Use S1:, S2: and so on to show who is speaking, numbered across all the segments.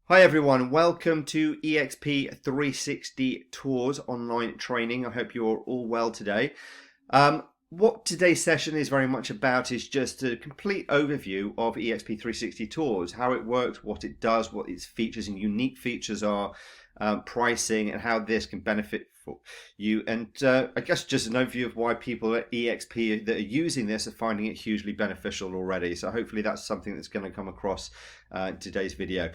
S1: Hi everyone, welcome to eXp 360 Tours online training. I hope you're all well today. What today's session is very much about is just a complete overview of eXp 360 Tours, how it works, what it does, what its features and unique features are, pricing, and how this can benefit for you. And I guess just an overview of why people at eXp that are using this are finding it hugely beneficial already. So hopefully that's something that's going to come across in today's video.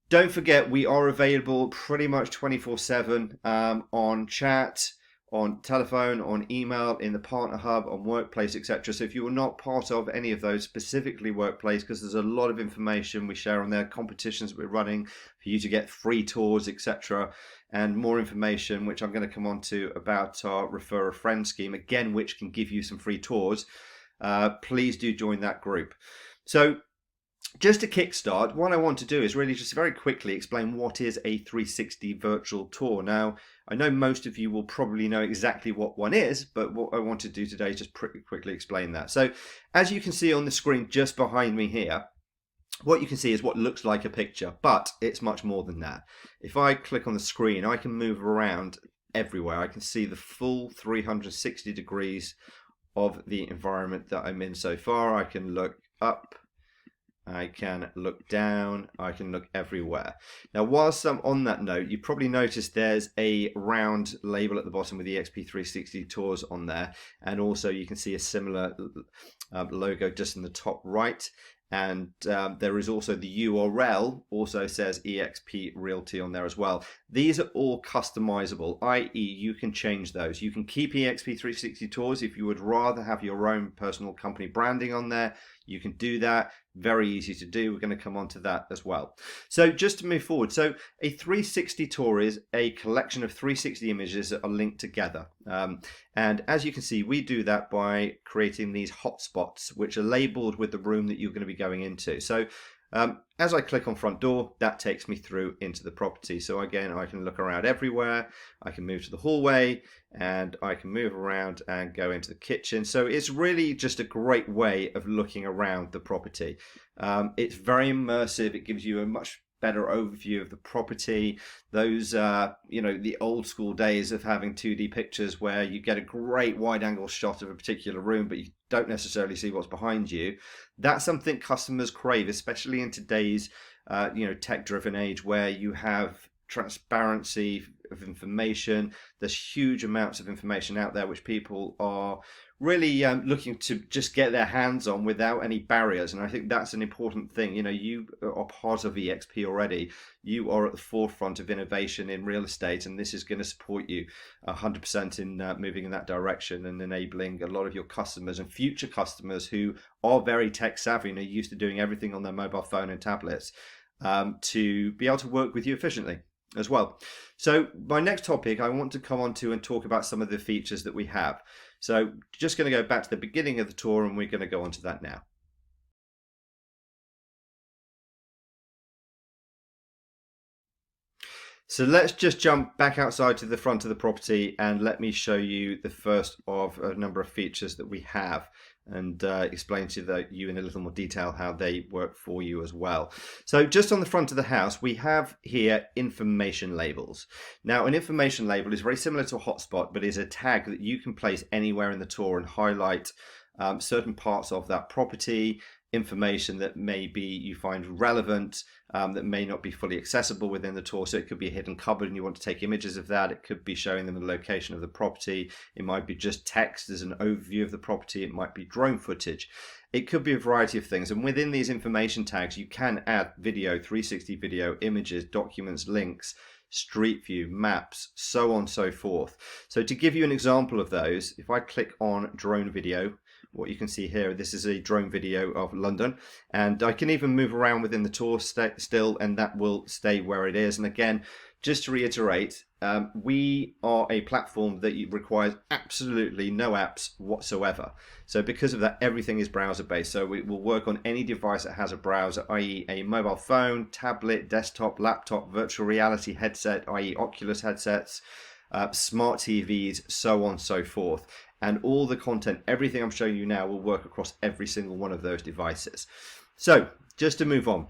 S1: Don't forget, we are available pretty much 24/7 on chat, on telephone, on email, in the partner hub, on workplace, etc. So if you are not part of any of those, specifically workplace, because there's a lot of information we share on there, competitions we're running for you to get free tours, etc. And more information, which I'm going to come on to about our refer a friend scheme, again, which can give you some free tours. Please do join that group. So just to kickstart, what I want to do is really just very quickly explain what is a 360 virtual tour. Now, I know most of you will probably know exactly what one is, but what I want to do today is just pretty quickly explain that. So as you can see on the screen just behind me here, what you can see is what looks like a picture, but it's much more than that. If I click on the screen, I can move around everywhere. I can see the full 360 degrees of the environment that I'm in so far. I can look up, I can look down, I can look everywhere. Now, whilst I'm on that note, you probably noticed there's a round label at the bottom with the eXp 360 Tours on there. And also you can see a similar logo just in the top right. And there is also the URL, also says eXp Realty on there as well. These are all customizable, i.e. you can change those. You can keep eXp 360 Tours if you would rather have your own personal company branding on there. You can do that. Very easy to do. We're going to come on to that as well. So just to move forward, so a 360 tour is a collection of 360 images that are linked together. And as you can see, we do that by creating these hotspots, which are labeled with the room that you're going to be going into. So as I click on front door, that takes me through into the property. So again, I can look around everywhere. I can move to the hallway and I can move around and go into the kitchen. So it's really just a great way of looking around the property. It's very immersive. It gives you a much better overview of the property. Those the old school days of having 2D pictures where you get a great wide angle shot of a particular room but you don't necessarily see what's behind you. That's something customers crave, especially in today's tech driven age where you have transparency of information. There's huge amounts of information out there which people are really looking to just get their hands on without any barriers, and I think that's an important thing. You are part of eXp already. You are at the forefront of innovation in real estate, and this is going to support you 100% in moving in that direction and enabling a lot of your customers and future customers who are very tech savvy and are used to doing everything on their mobile phone and tablets to be able to work with you efficiently as well. So my next topic I want to come on to and talk about some of the features that we have. So just going to go back to the beginning of the tour and we're going to go on to that now. So let's just jump back outside to the front of the property and let me show you the first of a number of features that we have and explain to you in a little more detail how they work for you as well. So just on the front of the house, we have here information labels. Now, an information label is very similar to a hotspot, but is a tag that you can place anywhere in the tour and highlight certain parts of that property, information that maybe you find relevant, that may not be fully accessible within the tour. So it could be a hidden cupboard and you want to take images of that. It could be showing them the location of the property. It might be just text as an overview of the property. It might be drone footage. It could be a variety of things. And within these information tags, you can add video, 360 video, images, documents, links, street view, maps, so on and so forth. So to give you an example of those, if I click on drone video, what you can see here, this is a drone video of London, and I can even move around within the tour still, and that will stay where it is. And again, just to reiterate, we are a platform that requires absolutely no apps whatsoever. So because of that, everything is browser based. So it will work on any device that has a browser, i.e. a mobile phone, tablet, desktop, laptop, virtual reality headset, i.e. Oculus headsets, smart TVs, so on and so forth. And all the content, everything I'm showing you now will work across every single one of those devices. So just to move on,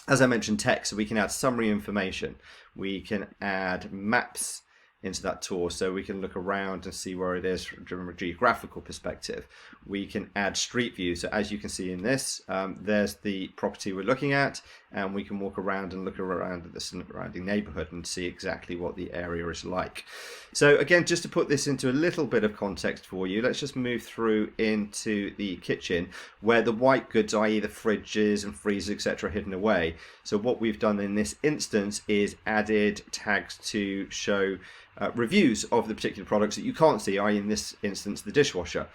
S1: as I mentioned, text, so we can add summary information. We can add maps into that tour, so we can look around and see where it is from a geographical perspective. We can add street view, so as you can see in this, there's the property we're looking at, and we can walk around and look around at the surrounding neighborhood and see exactly what the area is like. So again, just to put this into a little bit of context for you, let's just move through into the kitchen where the white goods, i.e. the fridges and freezers, etc., are hidden away. So what we've done in this instance is added tags to show reviews of the particular products that you can't see, i.e. in this instance the dishwasher.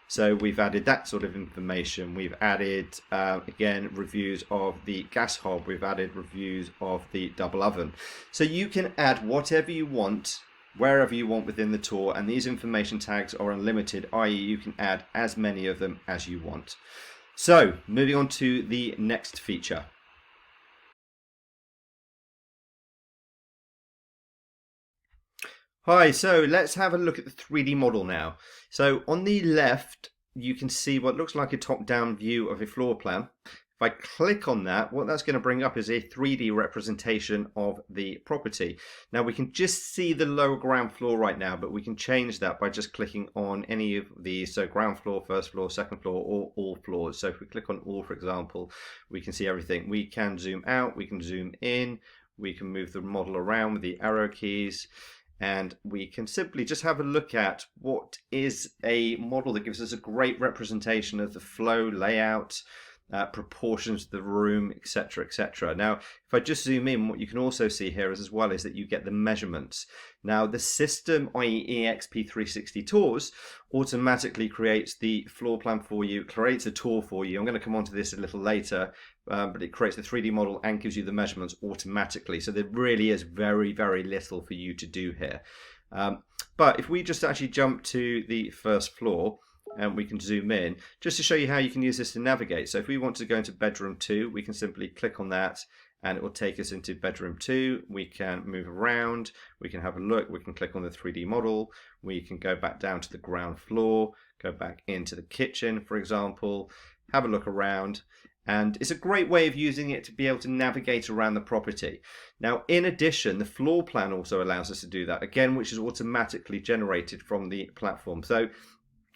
S1: So we've added that sort of information. We've added, again, reviews of the gas hob. We've added reviews of the double oven. So you can add whatever you want, wherever you want within the tour, and these information tags are unlimited, i.e. you can add as many of them as you want. So moving on to the next feature. Hi, so let's have a look at the 3D model now. So on the left, you can see what looks like a top-down view of a floor plan. If I click on that, what that's going to bring up is a 3D representation of the property. Now we can just see the lower ground floor right now, but we can change that by just clicking on any of these. So ground floor, first floor, second floor, or all floors. So if we click on all, for example, we can see everything. We can zoom out, we can zoom in, we can move the model around with the arrow keys. And we can simply just have a look at what is a model that gives us a great representation of the flow, layout, proportions of the room, etc., etc. Now, if I just zoom in, what you can also see here as well is that you get the measurements. Now, the system, i.e. eXp 360 Tours, automatically creates the floor plan for you, creates a tour for you. I'm going to come on to this a little later, but it creates the 3D model and gives you the measurements automatically. So there really is very, very little for you to do here. But if we just actually jump to the first floor, and we can zoom in just to show you how you can use this to navigate. So if we want to go into bedroom 2, we can simply click on that and it will take us into bedroom 2. We can move around, we can have a look, we can click on the 3D model, we can go back down to the ground floor, go back into the kitchen, for example, have a look around. And it's a great way of using it to be able to navigate around the property. Now, in addition, the floor plan also allows us to do that, again, which is automatically generated from the platform. So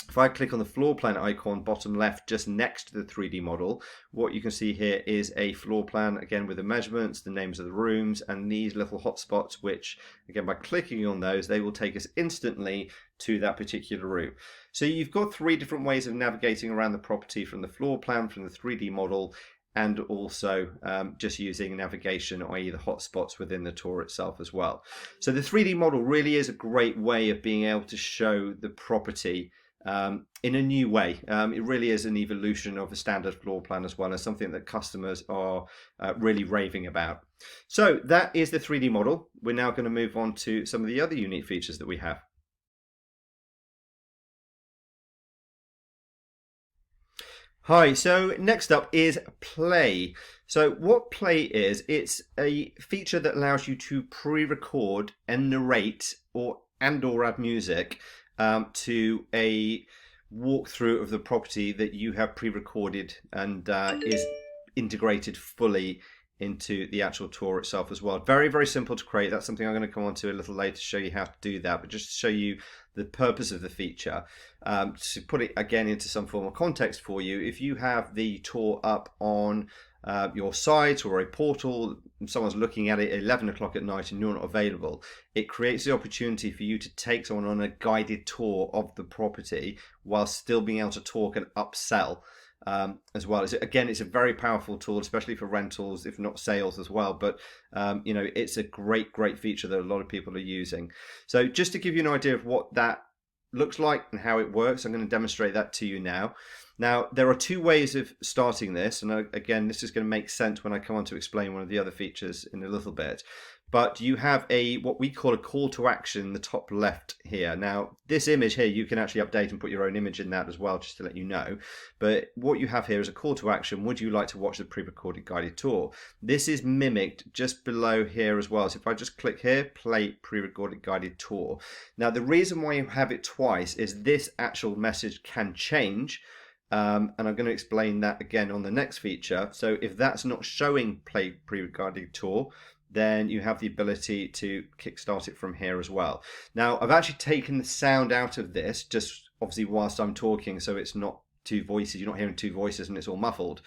S1: if I click on the floor plan icon bottom left just next to the 3D model, what you can see here is a floor plan, again with the measurements, the names of the rooms, and these little hotspots, which again by clicking on those, they will take us instantly to that particular room. So you've got 3 different ways of navigating around the property, from the floor plan, from the 3D model, and also just using navigation, i.e. the hotspots within the tour itself as well. So the 3D model really is a great way of being able to show the property in a new way. It really is an evolution of a standard floor plan as well, as something that customers are really raving about. So that is the 3D model. We're now going to move on to some of the other unique features that we have. Hi, so next up is Play. So what Play is, it's a feature that allows you to pre-record and narrate or add music to a walkthrough of the property that you have pre-recorded and is integrated fully into the actual tour itself as well. Very, very simple to create. That's something I'm going to come on to a little later to show you how to do that, but just to show you the purpose of the feature. To put it again into some form of context for you, if you have the tour up on your site or a portal, and someone's looking at it at 11 o'clock at night and you're not available, it creates the opportunity for you to take someone on a guided tour of the property while still being able to talk and upsell as well. Again, it's a very powerful tool, especially for rentals, if not sales as well. But it's a great feature that a lot of people are using. So just to give you an idea of what that looks like and how it works, I'm going to demonstrate that to you now. Now, there are 2 ways of starting this, and again, this is going to make sense when I come on to explain one of the other features in a little bit. But you have what we call a call to action in the top left here. Now, this image here, you can actually update and put your own image in that as well, just to let you know. But what you have here is a call to action. Would you like to watch the pre-recorded guided tour? This is mimicked just below here as well. So if I just click here, play pre-recorded guided tour. Now, the reason why you have it twice is this actual message can change And I'm going to explain that again on the next feature. So if that's not showing play pre-recorded tour, then you have the ability to kickstart it from here as well. Now, I've actually taken the sound out of this, just obviously whilst I'm talking, so it's not two voices, you're not hearing two voices and it's all muffled.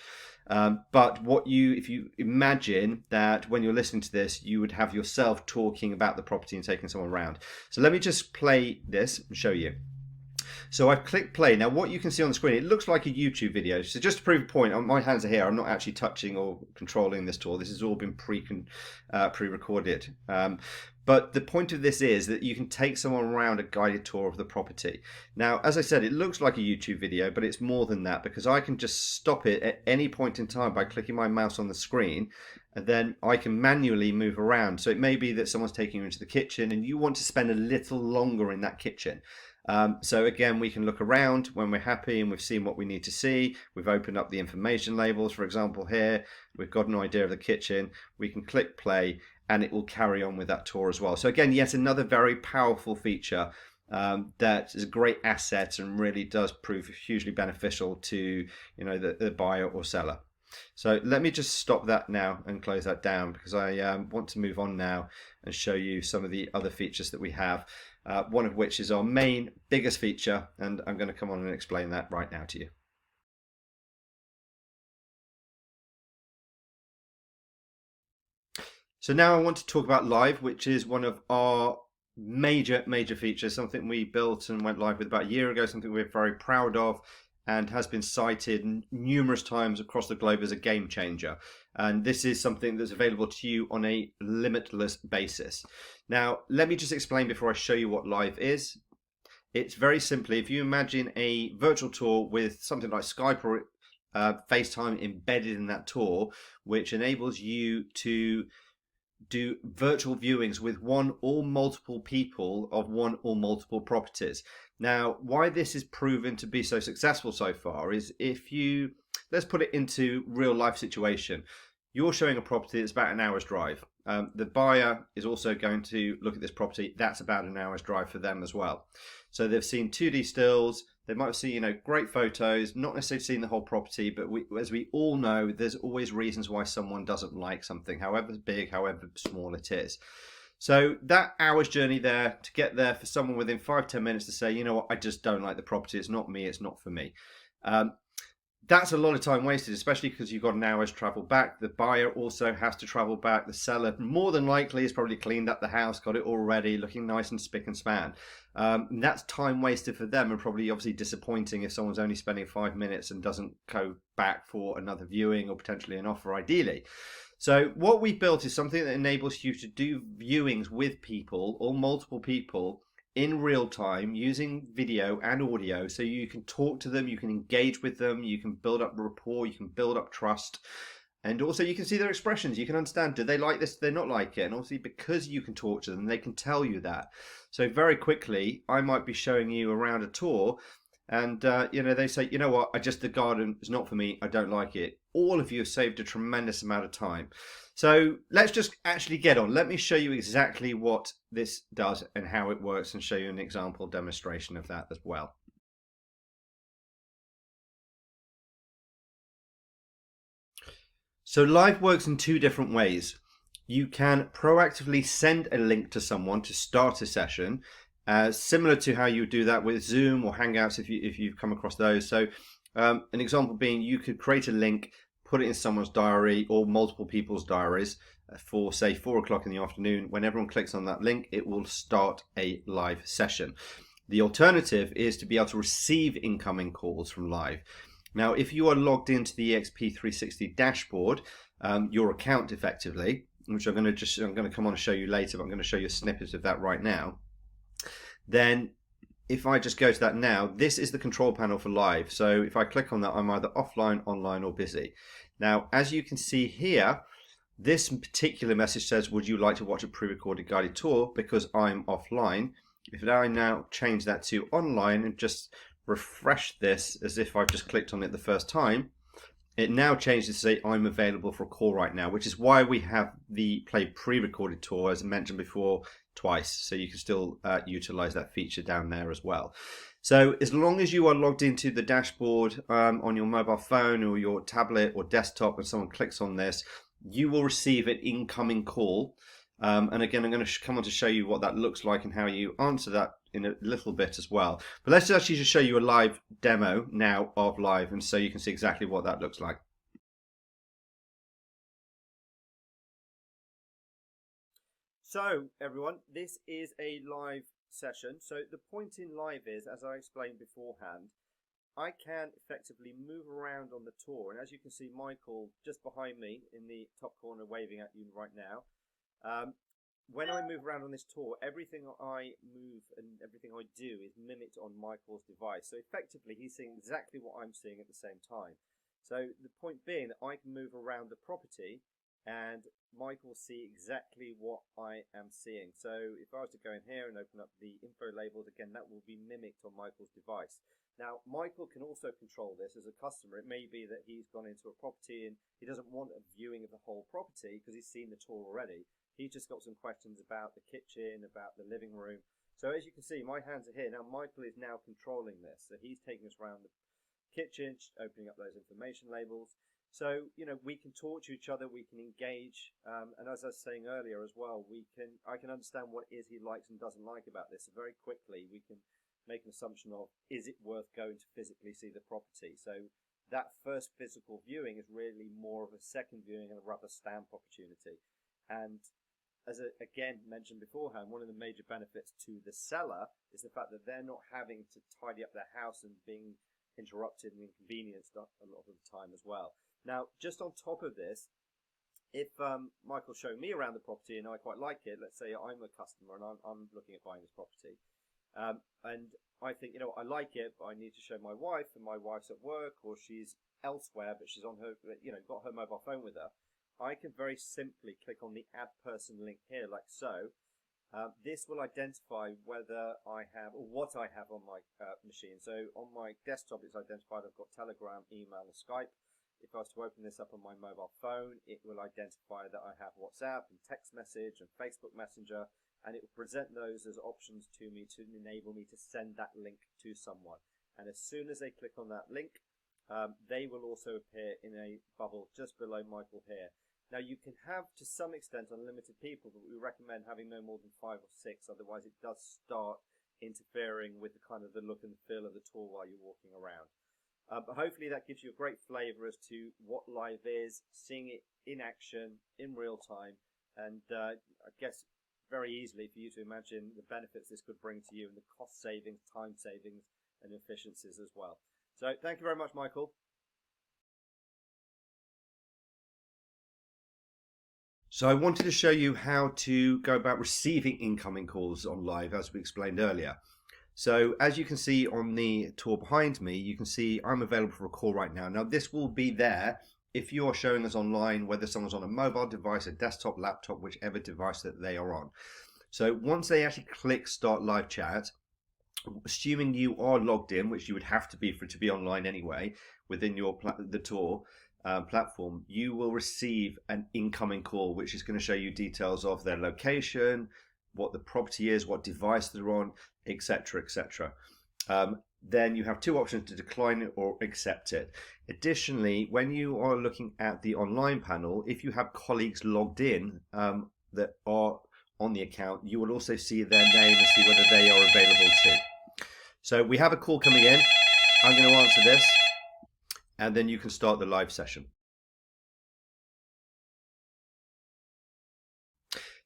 S1: But if you imagine that when you're listening to this, you would have yourself talking about the property and taking someone around. So let me just play this and show you. So I've clicked play. Now what you can see on the screen, it looks like a YouTube video. So just to prove a point, my hands are here. I'm not actually touching or controlling this tool. This has all been pre-recorded. But the point of this is that you can take someone around a guided tour of the property. Now, as I said, it looks like a YouTube video, but it's more than that because I can just stop it at any point in time by clicking my mouse on the screen, and then I can manually move around. So it may be that someone's taking you into the kitchen and you want to spend a little longer in that kitchen. So again, we can look around when we're happy and we've seen what we need to see. We've opened up the information labels, for example, here. We've got an idea of the kitchen. We can click play and it will carry on with that tour as well. So again, yet another very powerful feature that is a great asset and really does prove hugely beneficial to the buyer or seller. So let me just stop that now and close that down because I want to move on now and show you some of the other features that we have. One of which is our main biggest feature, and I'm going to come on and explain that right now to you. So now I want to talk about live, which is one of our major features, something we built and went live with about a year ago, something we're very proud of and has been cited numerous times across the globe as a game changer. And this is something that's available to you on a limitless basis. Now, let me just explain before I show you what live is. It's very simply, if you imagine a virtual tour with something like Skype or FaceTime embedded in that tour, which enables you to do virtual viewings with one or multiple people of one or multiple properties. Now, why this is proven to be so successful so far is let's put it into real life situation. You're showing a property that's about an hour's drive. The buyer is also going to look at this property. That's about an hour's drive for them as well. So they've seen 2D stills. They might have seen, great photos, not necessarily seen the whole property, but as we all know, there's always reasons why someone doesn't like something, however big, however small it is. So that hour's journey there to get there for someone within 5-10 minutes to say, you know what, I just don't like the property. It's not me. It's not for me. That's a lot of time wasted, especially because you've got an hour's travel back. The buyer also has to travel back. The seller, more than likely, has probably cleaned up the house, got it all ready, looking nice and spick and span. And that's time wasted for them and probably obviously disappointing if someone's only spending 5 minutes and doesn't go back for another viewing or potentially an offer, ideally. So what we built is something that enables you to do viewings with people or multiple people in real time using video and audio, so you can talk to them, you can engage with them, you can build up rapport, you can build up trust, and also you can see their expressions. You can understand, do they like this, do they not like it? And obviously because you can talk to them, they can tell you that. So very quickly, I might be showing you around a tour and they say, you know what, the garden is not for me, I don't like it. All of you have saved a tremendous amount of time. So let's just actually get on. Let me show you exactly what this does and how it works and show you an example demonstration of that as well. So live works in two different ways. You can proactively send a link to someone to start a session, similar to how you would do that with Zoom or Hangouts if you've come across those. So an example being, you could create a link, put it in someone's diary or multiple people's diaries for say 4 o'clock in the afternoon. When everyone clicks on that link, it will start a live session. The alternative is to be able to receive incoming calls from live. Now, if you are logged into the eXp 360 dashboard, your account effectively, which I'm going to come on and show you later, but I'm going to show you a snippet of that right now. Then if I just go to that now, this is the control panel for live. So if I click on that, I'm either offline, online, or busy. Now, as you can see here, this particular message says, would you like to watch a pre-recorded guided tour? Because I'm offline. If I now change that to online and just refresh this as if I've just clicked on it the first time, it now changes to say I'm available for a call right now, which is why we have the play pre-recorded tour, as I mentioned before, twice. So you can still utilize that feature down there as well. So as long as you are logged into the dashboard on your mobile phone or your tablet or desktop and someone clicks on this, you will receive an incoming call. And again, I'm going to come on to show you what that looks like and how you answer that in a little bit as well. But let's actually just show you a live demo now of live, and so you can see exactly what that looks like. So everyone, this is a live session. So the point in live is, as I explained beforehand, I can effectively move around on the tour. And as you can see, Michael just behind me in the top corner waving at you right now. When I move around on this tour, everything I move and everything I do is mimicked on Michael's device. So effectively, he's seeing exactly what I'm seeing at the same time. So the point being that I can move around the property and Michael will see exactly what I am seeing. So if I was to go in here and open up the info labels, again, that will be mimicked on Michael's device. Now, Michael can also control this as a customer. It may be that he's gone into a property and he doesn't want a viewing of the whole property because he's seen the tour already. He's just got some questions about the kitchen, about the living room. So as you can see, my hands are here. Now, Michael is now controlling this. So he's taking us around the kitchen, opening up those information labels. So, you know, we can talk to each other, we can engage. And as I was saying earlier as well, I can understand what it is he likes and doesn't like about this. So very quickly, we can make an assumption of, is it worth going to physically see the property? So that first physical viewing is really more of a second viewing and a rubber stamp opportunity. And as I again mentioned beforehand, one of the major benefits to the seller is the fact that they're not having to tidy up their house and being interrupted and inconvenienced a lot of the time as well. Now, just on top of this, if Michael's showing me around the property and I quite like it, let's say I'm a customer and I'm looking at buying this property, and I think, you know, I like it, but I need to show my wife, and my wife's at work or she's elsewhere, but she's on her, you know, got her mobile phone with her. I can very simply click on the add person link here like so. This will identify whether I have or what I have on my machine. So on my desktop it's identified I've got Telegram, email and Skype. If I was to open this up on my mobile phone, it will identify that I have WhatsApp and text message and Facebook Messenger, and it will present those as options to me to enable me to send that link to someone. And as soon as they click on that link, they will also appear in a bubble just below Michael here. Now you can have to some extent unlimited people, but we recommend having no more than 5 or 6, otherwise it does start interfering with the kind of the look and feel of the tour while you're walking around. But hopefully that gives you a great flavour as to what live is, seeing it in action, in real time, and I guess very easily for you to imagine the benefits this could bring to you and the cost savings, time savings and efficiencies as well. So thank you very much, Michael. So I wanted to show you how to go about receiving incoming calls on live, as we explained earlier. So as you can see on the tour behind me, you can see I'm available for a call right now. Now this will be there if you are showing us online, whether someone's on a mobile device, a desktop, laptop, whichever device that they are on. So once they actually click start live chat, assuming you are logged in, which you would have to be for it to be online anyway, within the tour, platform, you will receive an incoming call, which is going to show you details of their location, what the property is, what device they're on, etc., etc. Then you have 2 options to decline it or accept it. Additionally, when you are looking at the online panel, if you have colleagues logged in that are on the account, you will also see their name and see whether they are available too. So we have a call coming in. I'm going to answer this, and then you can start the live session.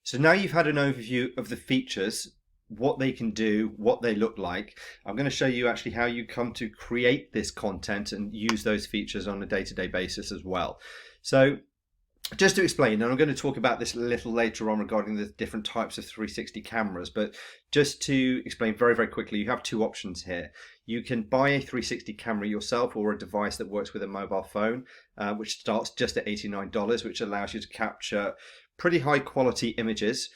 S1: So now you've had an overview of the features, what they can do, what they look like. I'm going to show you actually how you come to create this content and use those features on a day-to-day basis as well. So just to explain, and I'm going to talk about this a little later on regarding the different types of 360 cameras, but just to explain very, very quickly, you have 2 options here. You can buy a 360 camera yourself or a device that works with a mobile phone, which starts just at $89, which allows you to capture pretty high quality images.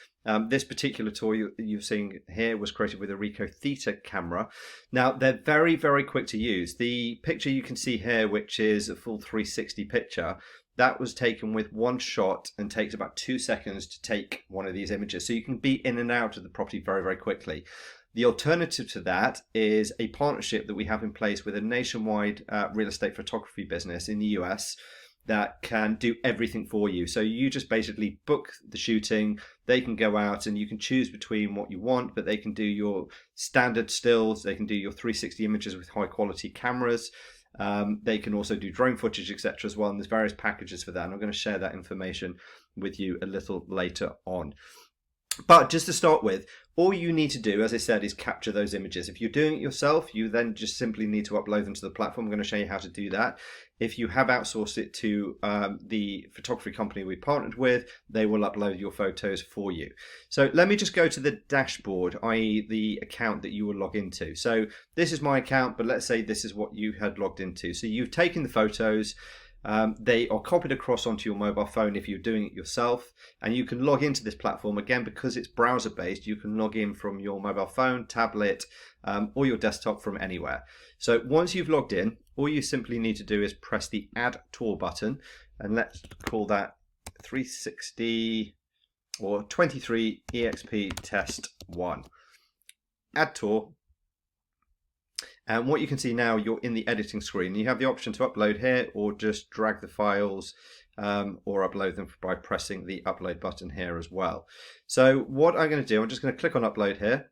S1: This particular tour you're seeing here was created with a Ricoh Theta camera. Now they're very, very quick to use. The picture you can see here, which is a full 360 picture, that was taken with 1 shot and takes about 2 seconds to take one of these images. So you can be in and out of the property very, very quickly. The alternative to that is a partnership that we have in place with a nationwide real estate photography business in the US that can do everything for you. So you just basically book the shooting, they can go out and you can choose between what you want, but they can do your standard stills, they can do your 360 images with high quality cameras. They can also do drone footage, etc. as well, and there's various packages for that, and I'm going to share that information with you a little later on. But just to start with, all you need to do, as I said, is capture those images. If you're doing it yourself, you then just simply need to upload them to the platform. I'm going to show you how to do that. If you have outsourced it to the photography company we partnered with, they will upload your photos for you. So let me just go to the dashboard, i.e. the account that you will log into. So this is my account, but let's say this is what you had logged into. So you've taken the photos. They are copied across onto your mobile phone if you're doing it yourself, and you can log into this platform again because it's browser based. You can log in from your mobile phone, tablet, or your desktop from anywhere. So once you've logged in, all you simply need to do is press the Add Tour button, and let's call that 360 or 23 eXp Test 1. Add Tour. And what you can see now, you're in the editing screen. You have the option to upload here or just drag the files or upload them by pressing the upload button here as well. So what I'm going to do, I'm just going to click on upload here.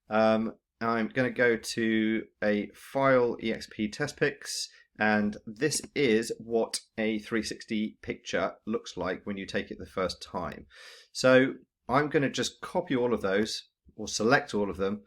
S1: I'm going to go to a file, eXp test pics, and this is what a 360 picture looks like when you take it the first time. So I'm going to just copy all of those or select all of them,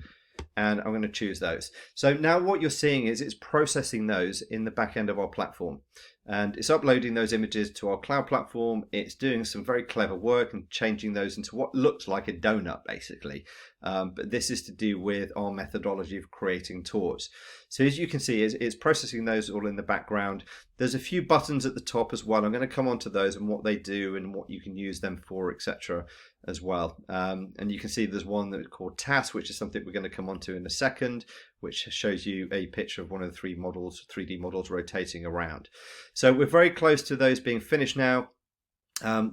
S1: and I'm going to choose those. So now what you're seeing is it's processing those in the back end of our platform, and it's uploading those images to our cloud platform. It's doing some very clever work and changing those into what looks like a donut basically, but this is to do with our methodology of creating tours. So as you can see, it's processing those all in the background. There's a few buttons at the top as well. I'm going to come on to those and what they do and what you can use them for, etc. as well. And you can see there's one that's called Task, which is something we're going to come on to in a second, which shows you a picture of one of the 3D models rotating around. So we're very close to those being finished now.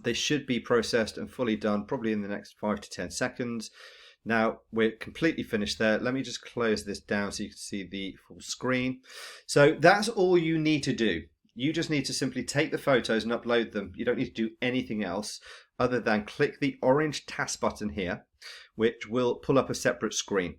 S1: They should be processed and fully done probably in the next 5 to 10 seconds. Now we're completely finished there. Let me just close this down so you can see the full screen. So that's all you need to do. You just need to simply take the photos and upload them. You don't need to do anything else other than click the orange task button here, which will pull up a separate screen.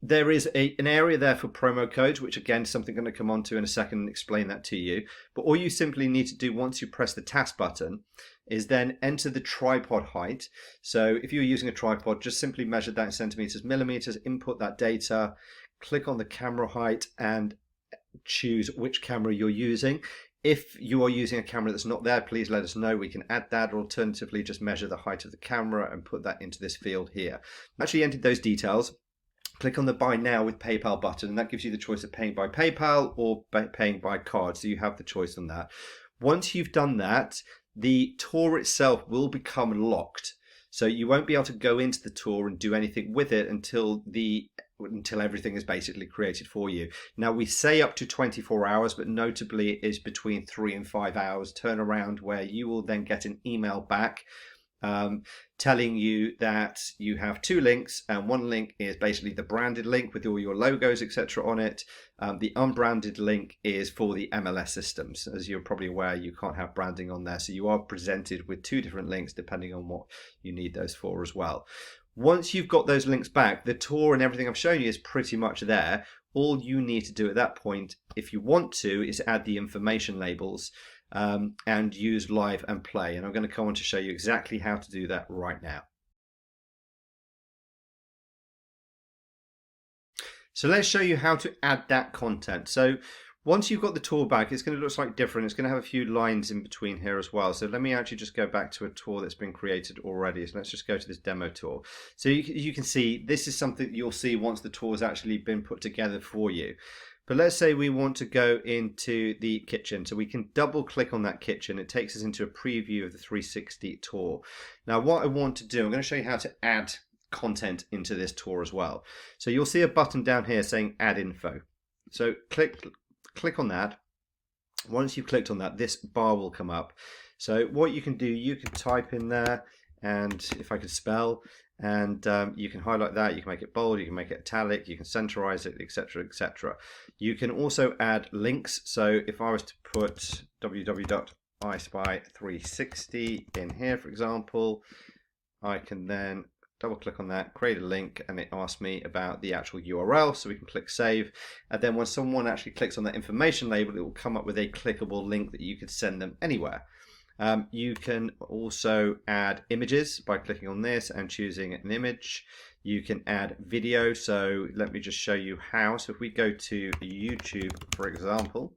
S1: There is an area there for promo codes, which again is something I'm going to come on to in a second and explain that to you. But all you simply need to do once you press the task button is then enter the tripod height. So if you're using a tripod, just simply measure that in centimeters, millimeters, input that data, click on the camera height and choose which camera you're using. If you are using a camera that's not there, please let us know. We can add that, or alternatively just measure the height of the camera and put that into this field here. Actually entered those details. Click on the Buy Now with PayPal button, and that gives you the choice of paying by PayPal or paying by card, so you have the choice on that. Once you've done that, the tour itself will become locked. So you won't be able to go into the tour and do anything with it until everything is basically created for you. Now we say up to 24 hours, but notably it is between 3 and 5 hours turnaround, where you will then get an email back telling you that you have 2 links, and one link is basically the branded link with all your logos, etc. on it. The unbranded link is for the MLS systems. As you're probably aware, you can't have branding on there, so you are presented with 2 different links depending on what you need those for as well. Once you've got those links back, the tour and everything I've shown you is pretty much there. All you need to do at that point, if you want to, is add the information labels and use live and play. And I'm going to come on to show you exactly how to do that right now. So let's show you how to add that content. So once you've got the tour back, it's going to look slightly different. It's going to have a few lines in between here as well. So let me actually just go back to a tour that's been created already. So let's just go to this demo tour. So you can see this is something that you'll see once the tour has actually been put together for you. But let's say we want to go into the kitchen. So we can double click on that kitchen. It takes us into a preview of the 360 tour. Now what I want to do, I'm going to show you how to add content into this tour as well. So you'll see a button down here saying add info. So click on that. Once you've clicked on that, this bar will come up. So what you can do, you can type in there and if I could spell, and you can highlight that, you can make it bold, you can make it italic, you can centerize it, etc., etc. You can also add links. So if I was to put www.ispy360 in here, for example, I can then double click on that, create a link, and it asks me about the actual URL, so we can click save. And then when someone actually clicks on that information label, it will come up with a clickable link that you could send them anywhere. You can also add images by clicking on this and choosing an image. You can add video, so let me just show you how. So if we go to YouTube, for example,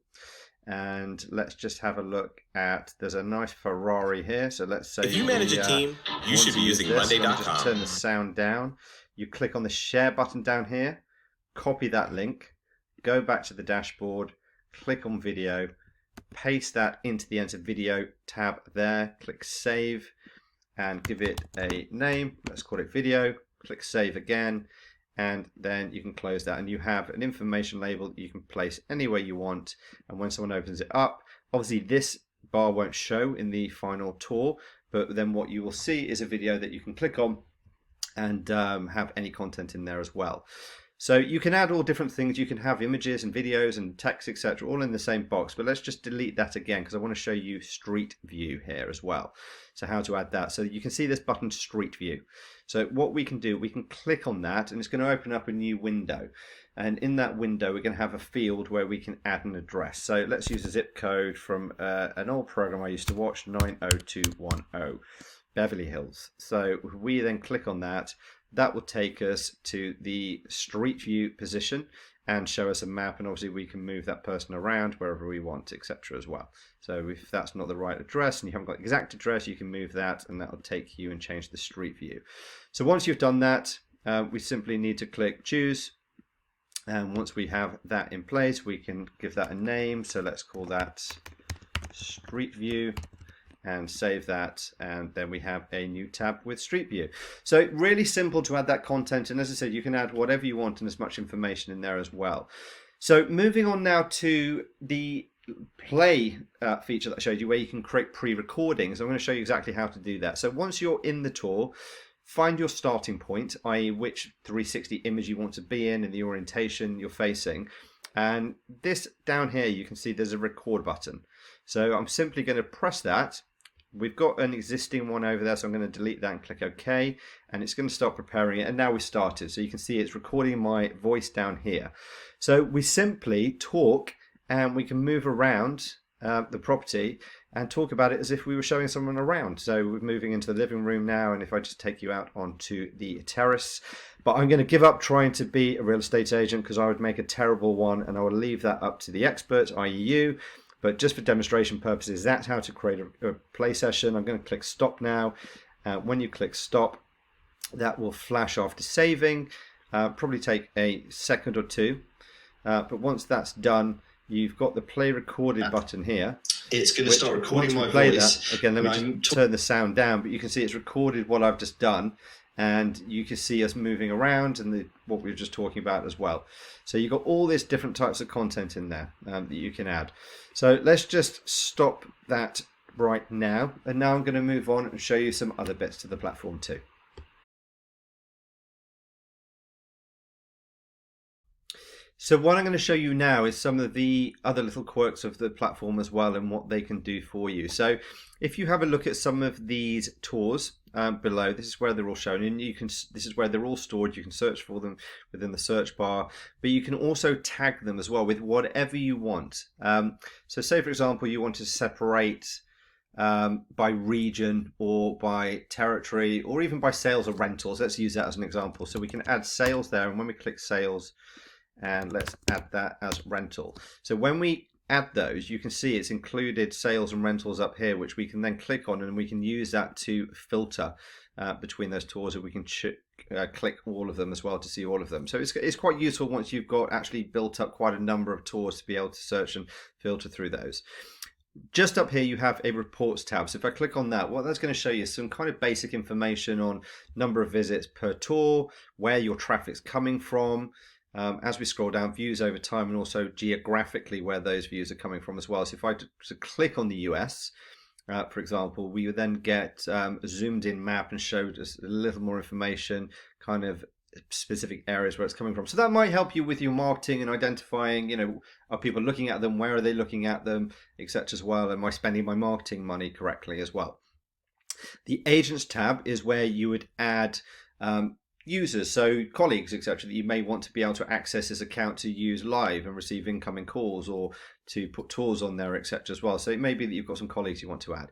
S1: and let's just have a look at, there's a nice Ferrari here. So let's say
S2: if you manage a team, you should be using Monday.com.
S1: Just turn the sound down. You click on the share button down here, copy that link, go back to the dashboard, click on video, paste that into the Enter Video tab there, click Save, and give it a name. Let's call it Video. Click Save again, and then you can close that, and you have an information label that you can place anywhere you want. And when someone opens it up, obviously this bar won't show in the final tour, but then what you will see is a video that you can click on and have any content in there as well. So you can add all different things. You can have images and videos and text, etc., all in the same box. But let's just delete that again, because I want to show you Street View here as well. So how to add that. So you can see this button, Street View. So what we can do, we can click on that, and it's going to open up a new window. And in that window, we're going to have a field where we can add an address. So let's use a zip code from an old program I used to watch, 90210, Beverly Hills. So if we then click on that, that will take us to the Street View position and show us a map, and obviously we can move that person around wherever we want, etc. as well. So if that's not the right address and you haven't got the exact address, you can move that, and that will take you and change the Street View. So once you've done that, we simply need to click Choose, and once we have that in place, we can give that a name. So let's call that Street View, and save that, and then we have a new tab with Street View. So really simple to add that content, and as I said, you can add whatever you want and as much information in there as well. So moving on now to the play feature that I showed you, where you can create pre-recordings. I'm going to show you exactly how to do that. So once you're in the tour, find your starting point, i.e. which 360 image you want to be in and the orientation you're facing. And this down here, you can see there's a record button. So I'm simply going to press that. We've got an existing one over there, so I'm going to delete that and click OK, and it's going to start preparing it. And now we started, so you can see it's recording my voice down here. So we simply talk, and we can move around the property and talk about it as if we were showing someone around. So we're moving into the living room now, and if I just take you out onto the terrace, but I'm going to give up trying to be a real estate agent, because I would make a terrible one, and I will leave that up to the experts, i.e. you. But just for demonstration purposes, that's how to create a play session. I'm going to click stop now. When you click stop, that will flash after saving. Probably take a second or two. But once that's done, you've got the play recorded button here.
S2: It's going to start recording my voice.
S1: That, again, let me just turn the sound down. But you can see it's recorded what I've just done. And you can see us moving around and what we were just talking about as well. So you've got all these different types of content in there that you can add. So let's just stop that right now. And now I'm going to move on and show you some other bits to the platform too. So what I'm going to show you now is some of the other little quirks of the platform as well, and what they can do for you. So if you have a look at some of these tours below, this is where they're all shown, and this is where they're all stored. You can search for them within the search bar, but you can also tag them as well with whatever you want. So say, for example, you want to separate by region or by territory, or even by sales or rentals. Let's use that as an example. So we can add sales there, and when we click sales, and let's add that as rental. So when we add those, you can see it's included sales and rentals up here, which we can then click on, and we can use that to filter between those tours, and we can click all of them as well to see all of them. So it's quite useful once you've got actually built up quite a number of tours to be able to search and filter through those. Just up here you have a reports tab. So if I click on that, what that's going to show you is some kind of basic information on number of visits per tour, where your traffic's coming from. As we scroll down, views over time, and also geographically where those views are coming from as well. So if I click on the US, for example, we would then get a zoomed in map and showed us a little more information, kind of specific areas where it's coming from. So that might help you with your marketing and identifying, are people looking at them? Where are they looking at them, etc. as well? Am I spending my marketing money correctly as well? The agents tab is where you would add users, so colleagues, etc., that you may want to be able to access this account to use live and receive incoming calls, or to put tours on there, etc. as well. So it may be that you've got some colleagues you want to add.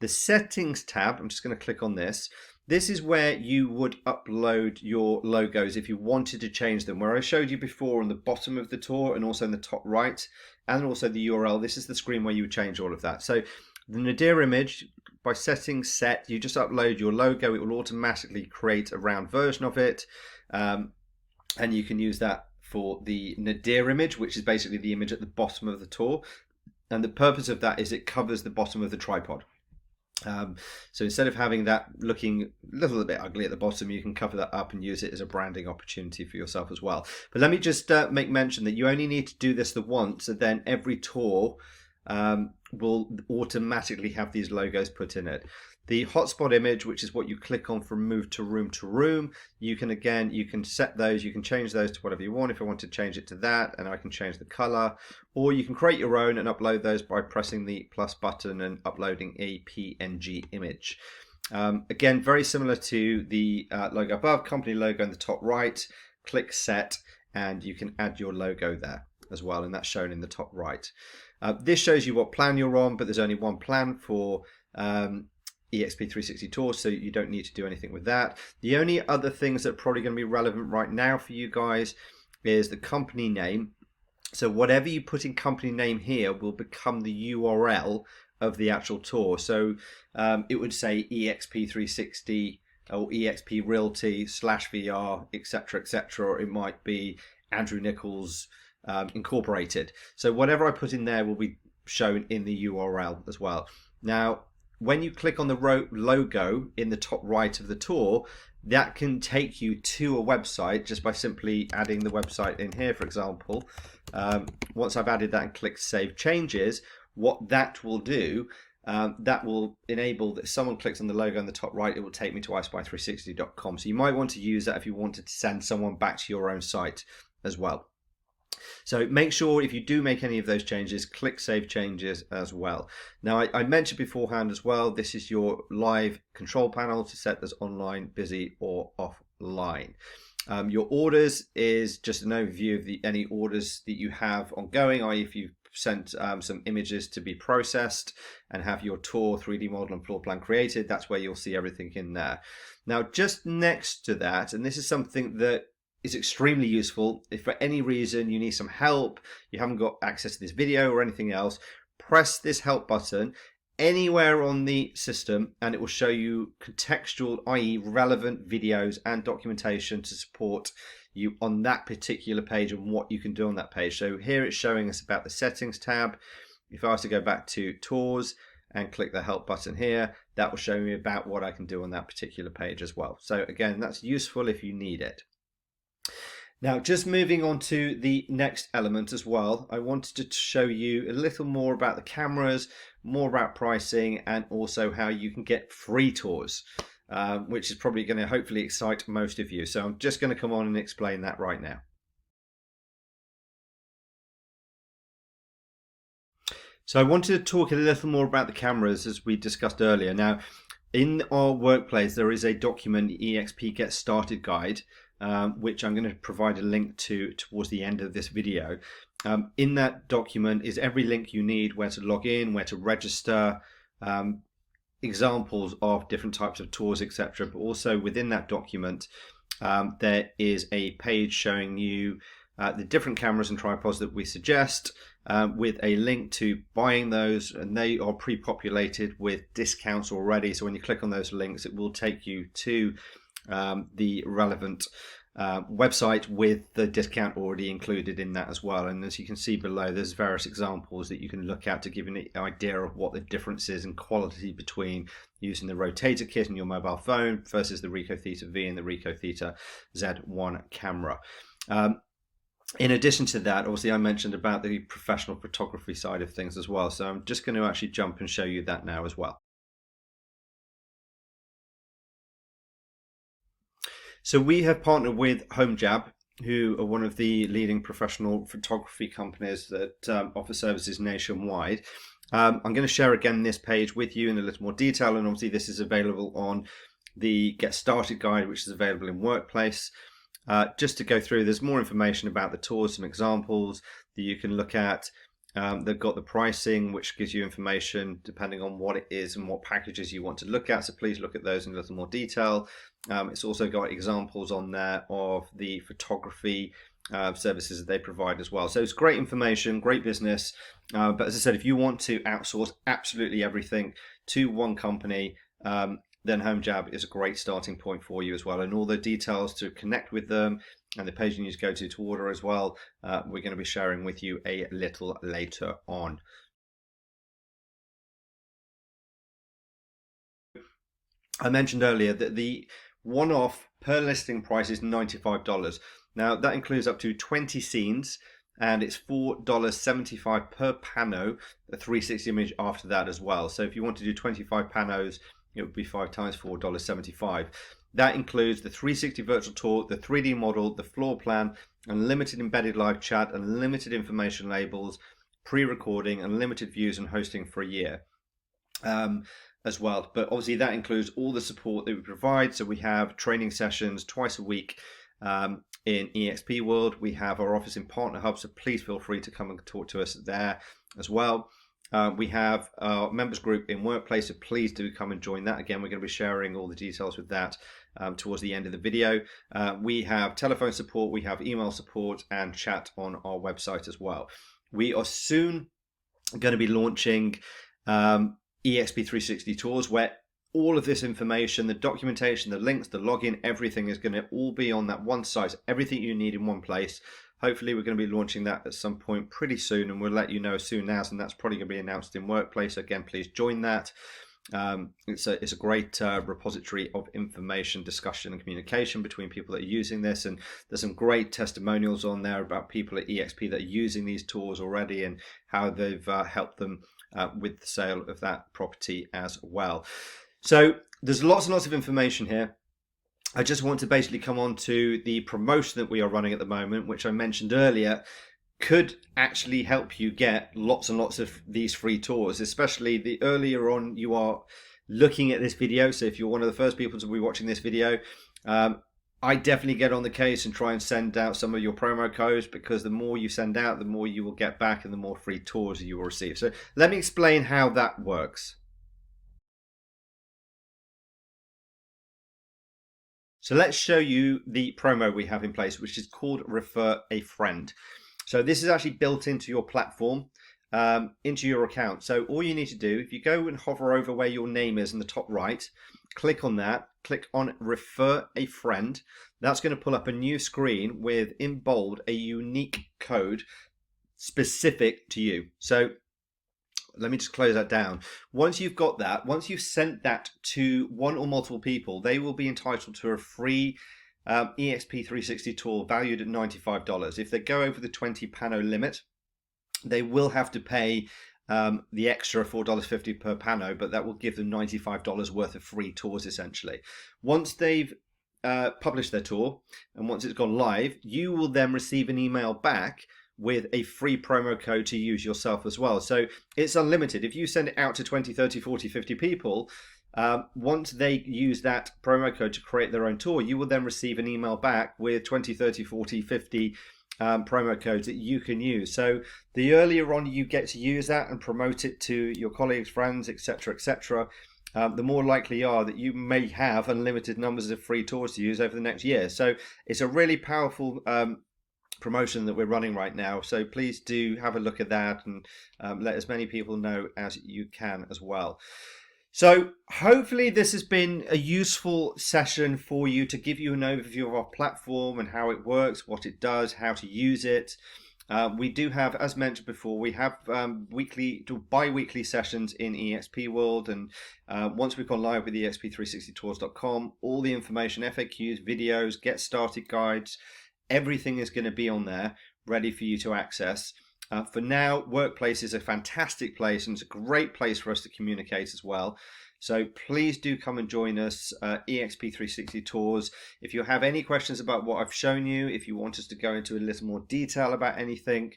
S1: The settings tab, I'm just going to click on this. This is where you would upload your logos if you wanted to change them. Where I showed you before on the bottom of the tour and also in the top right, and also the URL, this is the screen where you would change all of that. So the nadir image, by setting set, you just upload your logo. It will automatically create a round version of it, and you can use that for the nadir image, which is basically the image at the bottom of the tour. And the purpose of that is it covers the bottom of the tripod. So instead of having that looking a little bit ugly at the bottom, you can cover that up and use it as a branding opportunity for yourself as well. But let me just make mention that you only need to do this the once, and then every tour will automatically have these logos put in it. The hotspot image, which is what you click on from move to room, you can set those, you can change those to whatever you want. If I want to change it to that, and I can change the color, or you can create your own and upload those by pressing the plus button and uploading a PNG image. Again, very similar to the logo above, company logo in the top right. Click set and you can add your logo there as well, and that's shown in the top right. This shows you what plan you're on, but there's only one plan for eXp 360 Tours, so you don't need to do anything with that. The only other things that are probably going to be relevant right now for you guys is the company name. So whatever you put in company name here will become the URL of the actual tour. So it would say eXp 360 or eXp Realty /VR, etc., etc., or it might be Andrew Nichols Incorporated. So whatever I put in there will be shown in the URL as well. Now, when you click on the logo in the top right of the tour, that can take you to a website just by simply adding the website in here, for example. Once I've added that and clicked Save Changes, what that will do, that will enable that if someone clicks on the logo in the top right, it will take me to ispy360.com. So you might want to use that if you wanted to send someone back to your own site as well. So make sure if you do make any of those changes, click Save Changes as well. Now, I mentioned beforehand as well, this is your live control panel to set as online, busy, or offline. Your orders is just an overview of any orders that you have ongoing, i.e. if you've sent some images to be processed and have your tour 3D model and floor plan created, that's where you'll see everything in there. Now, just next to that, and this is something that is extremely useful. If for any reason you need some help, you haven't got access to this video or anything else, press this help button anywhere on the system and it will show you contextual, i.e. relevant videos and documentation to support you on that particular page and what you can do on that page. So here it's showing us about the settings tab. If I was to go back to tours and click the help button here, that will show me about what I can do on that particular page as well. So again, that's useful if you need it. Now, just moving on to the next element as well, I wanted to show you a little more about the cameras, more about pricing, and also how you can get free tours, which is probably going to hopefully excite most of you. So I'm just going to come on and explain that right now. So I wanted to talk a little more about the cameras as we discussed earlier. Now, in our workplace, there is a document, eXp Get Started Guide, which I'm going to provide a link to towards the end of this video. In that document is every link you need, where to log in, where to register, examples of different types of tours, etc. But also within that document, there is a page showing you the different cameras and tripods that we suggest, with a link to buying those, and they are pre-populated with discounts already. So when you click on those links, it will take you to the relevant website with the discount already included in that as well. And as you can see below, there's various examples that you can look at to give an idea of what the difference is in quality between using the rotator kit in your mobile phone versus the Ricoh Theta V and the Ricoh Theta Z1 camera. In addition to that, obviously I mentioned about the professional photography side of things as well. So I'm just going to actually jump and show you that now as well. So we have partnered with HomeJab, who are one of the leading professional photography companies that offer services nationwide. I'm going to share again this page with you in a little more detail, and obviously this is available on the Get Started guide, which is available in Workplace. Just to go through, there's more information about the tours, some examples that you can look at. They've got the pricing, which gives you information depending on what it is and what packages you want to look at. So please look at those in a little more detail. It's also got examples on there of the photography services that they provide as well. So it's great information, great business. But as I said, if you want to outsource absolutely everything to one company, then HomeJab is a great starting point for you as well. And all the details to connect with them and the page you need to go to order as well, we're going to be sharing with you a little later on. I mentioned earlier that the one-off per listing price is $95. Now that includes up to 20 scenes, and it's $4.75 per pano, a 360 image after that as well. So if you want to do 25 panos, it would be 5 times $4.75. That includes the 360 virtual tour, the 3D model, the floor plan, unlimited embedded live chat, unlimited information labels, pre-recording, unlimited views and hosting for a year as well. But obviously that includes all the support that we provide. So we have training sessions twice a week in eXp World. We have our office in Partner Hub, so please feel free to come and talk to us there as well. We have our members group in Workplace, so please do come and join that. Again, we're going to be sharing all the details with that towards the end of the video. We have telephone support, we have email support, and chat on our website as well. We are soon going to be launching eXp 360 Tours, where all of this information, the documentation, the links, the login, everything is going to all be on that one site, everything you need in one place. Hopefully we're going to be launching that at some point pretty soon, and we'll let you know as soon as, and that's probably going to be announced in Workplace. Again, please join that. It's a great repository of information, discussion and communication between people that are using this, and there's some great testimonials on there about people at eXp that are using these tours already and how they've helped them with the sale of that property as well. So there's lots and lots of information here. I just want to basically come on to the promotion that we are running at the moment, which I mentioned earlier, could actually help you get lots and lots of these free tours, especially the earlier on you are looking at this video. So if you're one of the first people to be watching this video, I definitely get on the case and try and send out some of your promo codes, because the more you send out, the more you will get back and the more free tours you will receive. So let me explain how that works. So let's show you the promo we have in place, which is called Refer a Friend. So this is actually built into your platform, into your account. So all you need to do, if you go and hover over where your name is in the top right, click on that, click on Refer a Friend. That's going to pull up a new screen with, in bold, a unique code specific to you. So let me just close that down. Once you've got that, once you've sent that to one or multiple people, they will be entitled to a free eXp 360 tour valued at $95. If they go over the 20 pano limit, they will have to pay the extra $4.50 per pano, but that will give them $95 worth of free tours essentially. Once they've published their tour and once it's gone live, you will then receive an email back with a free promo code to use yourself as well. So it's unlimited. If you send it out to 20, 30, 40, 50 people, once they use that promo code to create their own tour, you will then receive an email back with 20, 30, 40, 50 promo codes that you can use. So the earlier on you get to use that and promote it to your colleagues, friends, etc., etc., the more likely you are that you may have unlimited numbers of free tours to use over the next year. So it's a really powerful promotion that we're running right now, so please do have a look at that and let as many people know as you can as well. So hopefully this has been a useful session for you to give you an overview of our platform and how it works, what it does, how to use it. We do have, as mentioned before, we have weekly to bi-weekly sessions in eXp World, and once we've gone live with exp360tours.com, all the information, FAQs, videos, get started guides, everything is going to be on there ready for you to access. For now, Workplace is a fantastic place, and it's a great place for us to communicate as well. So please do come and join us, eXp360 Tours. If you have any questions about what I've shown you, if you want us to go into a little more detail about anything,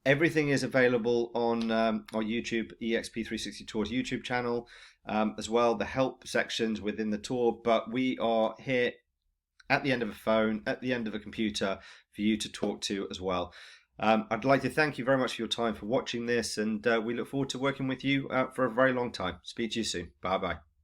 S1: everything is available on our YouTube, eXp360 Tours YouTube channel, as well, the help sections within the tour. But we are here at the end of a phone, at the end of a computer, for you to talk to as well. I'd like to thank you very much for your time for watching this, and we look forward to working with you for a very long time. Speak to you soon. Bye bye.